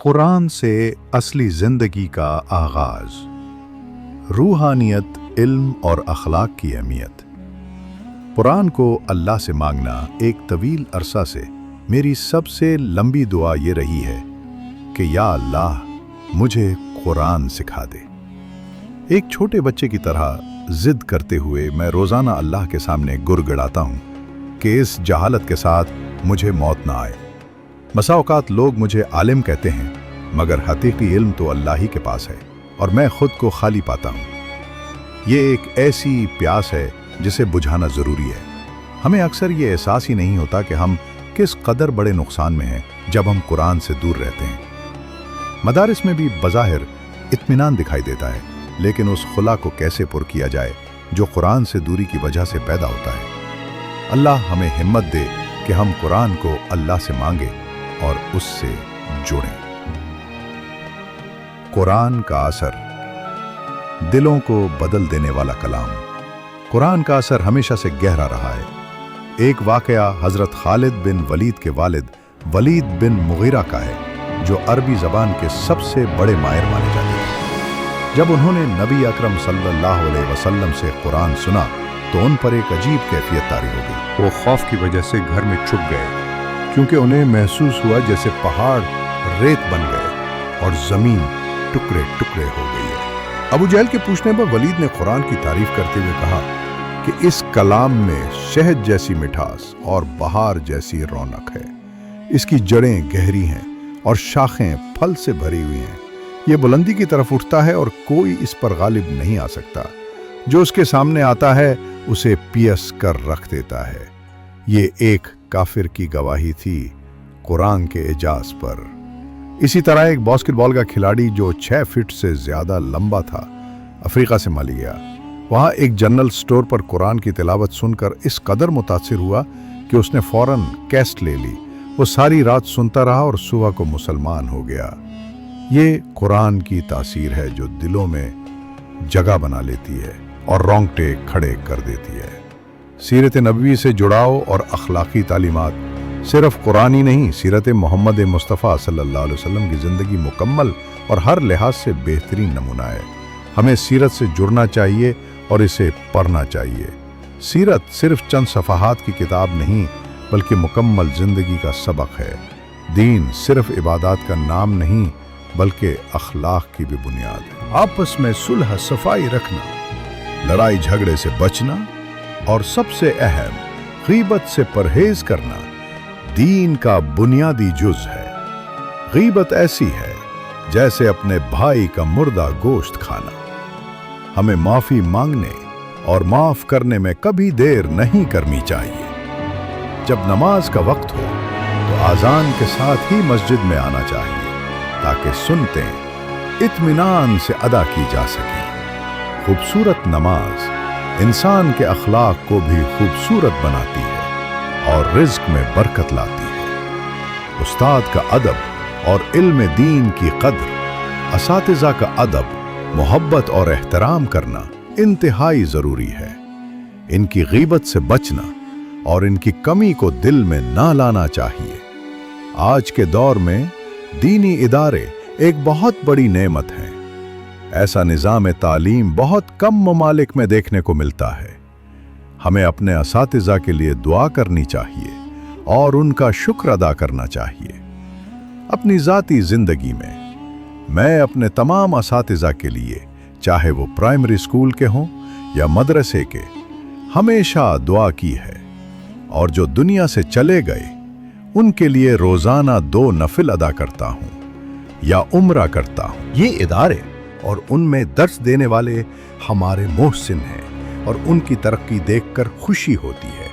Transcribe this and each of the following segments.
कुरान से असली जिंदगी का आगाज। रूहानियत, इल्म और अखलाक की अहमियत। कुरान को अल्लाह से मांगना एक तवील अरसा से मेरी सबसे लंबी दुआ ये रही है कि या अल्लाह मुझे कुरान सिखा दे। एक छोटे बच्चे की तरह जिद करते हुए मैं रोज़ाना अल्लाह के सामने गुड़गड़ाता हूँ कि इस जहालत के साथ मुझे मौत ना आए। बसा औकात लोग मुझे आलिम कहते हैं, मगर हकीकी इल्म तो अल्लाह ही के पास है और मैं खुद को खाली पाता हूँ। ये एक ऐसी प्यास है जिसे बुझाना ज़रूरी है। हमें अक्सर ये एहसास ही नहीं होता कि हम किस कदर बड़े नुकसान में हैं जब हम कुरान से दूर रहते हैं। मदारिस में भी बज़ाहिर इत्मीनान दिखाई देता है, लेकिन उस खुला को कैसे पुर किया जाए जो कुरान से दूरी की वजह से पैदा होता है। अल्लाह हमें हिम्मत दे कि हम कुरान को अल्लाह से मांगे और उससे जुड़ें। कुरान का असर, दिलों को बदल देने वाला कलाम। कुरान का असर हमेशा से गहरा रहा है। एक वाकया हजरत खालिद बिन वलीद के वालिद वलीद बिन मुगीरा का है, जो अरबी ज़बान के सबसे बड़े माहिर माने जाते हैं। जब उन्होंने नबी अकरम सल्लल्लाहु अलैहि वसल्लम से कुरान सुना तो उन पर एक अजीब कैफियत तारी हो गई। वो खौफ की वजह से घर में छुप गए, क्योंकि उन्हें महसूस हुआ जैसे पहाड़ रेत बन गए और ज़मीन टुकड़े टुकड़े हो गई है। अबू जहल के पूछने पर वलीद ने कुरान की तारीफ करते हुए कहा कि इस कलाम में शहद जैसी मिठास और बहार जैसी रौनक है। इसकी जड़ें गहरी हैं और शाखें फल से भरी हुई हैं। ये बुलंदी की तरफ उठता है और कोई इस पर गालिब नहीं आ सकता। जो उसके सामने आता है उसे पियस कर रख देता है। ये एक काफिर की गवाही थी कुरान के एजाज पर। इसी तरह एक बास्केटबॉल का खिलाड़ी जो 6 फीट से ज्यादा लंबा था, अफ्रीका से माली गया। वहां एक जनरल स्टोर पर कुरान की तिलावत सुनकर इस कदर मुतासिर हुआ कि उसने फौरन कैसेट ले ली। वो सारी रात सुनता रहा और सुबह को मुसलमान हो गया। ये कुरान की तासीर है जो दिलों में जगह बना लेती है और रोंगटे खड़े कर देती है। सीरत नबवी से जुड़ाव और अखलाकी तालीमात सिर्फ कुरान ही नहीं, सीरत मोहम्मद मुस्तफ़ा सल्लल्लाहु अलैहि वसल्लम की ज़िंदगी मुकम्मल और हर लिहाज से बेहतरीन नमूना है। हमें सीरत से जुड़ना चाहिए और इसे पढ़ना चाहिए। सीरत सिर्फ चंद सफ़हात की किताब नहीं, बल्कि मुकम्मल ज़िंदगी का सबक है। दीन सिर्फ इबादत का नाम नहीं, बल्कि अखलाक की भी बुनियाद है। आपस में सुलह सफाई रखना, लड़ाई झगड़े से बचना और सबसे अहम गीबत से परहेज करना दीन का बुनियादी जुज है। गीबत ऐसी है जैसे अपने भाई का मुर्दा गोश्त खाना। हमें माफी मांगने और माफ करने में कभी देर नहीं करनी चाहिए। जब नमाज का वक्त हो तो आजान के साथ ही मस्जिद में आना चाहिए, ताकि सुनते इत्मीनान से अदा की जा सके। खूबसूरत नमाज इंसान के अखलाक को भी खूबसूरत बनाती है और रिज्क में बरकत लाती है। उस्ताद का अदब और इल्म दीन की कद्र, असातिज़ा का अदब, मोहब्बत और एहतराम करना इंतहाई ज़रूरी है। इनकी गीबत से बचना और इनकी कमी को दिल में ना लाना चाहिए। आज के दौर में दीनी इदारे एक बहुत बड़ी नेमत है। ऐसा निज़ाम तालीम बहुत कम ममालिक में देखने को मिलता है। हमें अपने असातिज़ा के लिए दुआ करनी चाहिए और उनका शुक्र अदा करना चाहिए। अपनी ज़ाती ज़िंदगी में मैं अपने तमाम असातिज़ा के लिए, चाहे वो प्राइमरी स्कूल के हों या मदरसे के, हमेशा दुआ की है। और जो दुनिया से चले गए उनके लिए रोज़ाना 2 नफिल अदा करता हूँ या उम्रा करता हूँ। ये इदारे और उनमें दर्स देने वाले हमारे मोहसिन हैं और उनकी तरक्की देखकर खुशी होती है।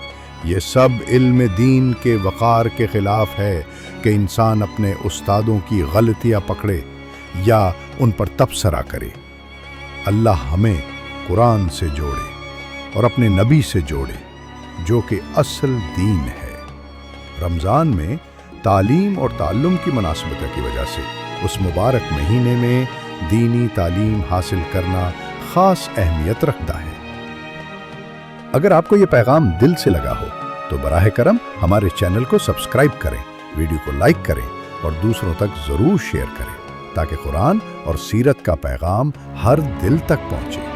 ये सब इल्म दीन के वक़ार के ख़िलाफ़ है कि इंसान अपने उस्तादों की गलतियाँ पकड़े या उन पर तबसरा करे। अल्लाह हमें कुरान से जोड़े और अपने नबी से जोड़े, जो कि असल दीन है। रमज़ान में तालीम और ताल्लुम की मुनासबत की वजह से उस मुबारक महीने में दीनी तालीम हासिल करना ख़ास अहमियत रखता है। अगर आपको ये पैगाम दिल से लगा हो तो बराह करम हमारे चैनल को सब्सक्राइब करें, वीडियो को लाइक करें اور دوسروں تک ضرور شیئر کریں تاکہ قرآن اور سیرت کا پیغام ہر دل تک پہنچے۔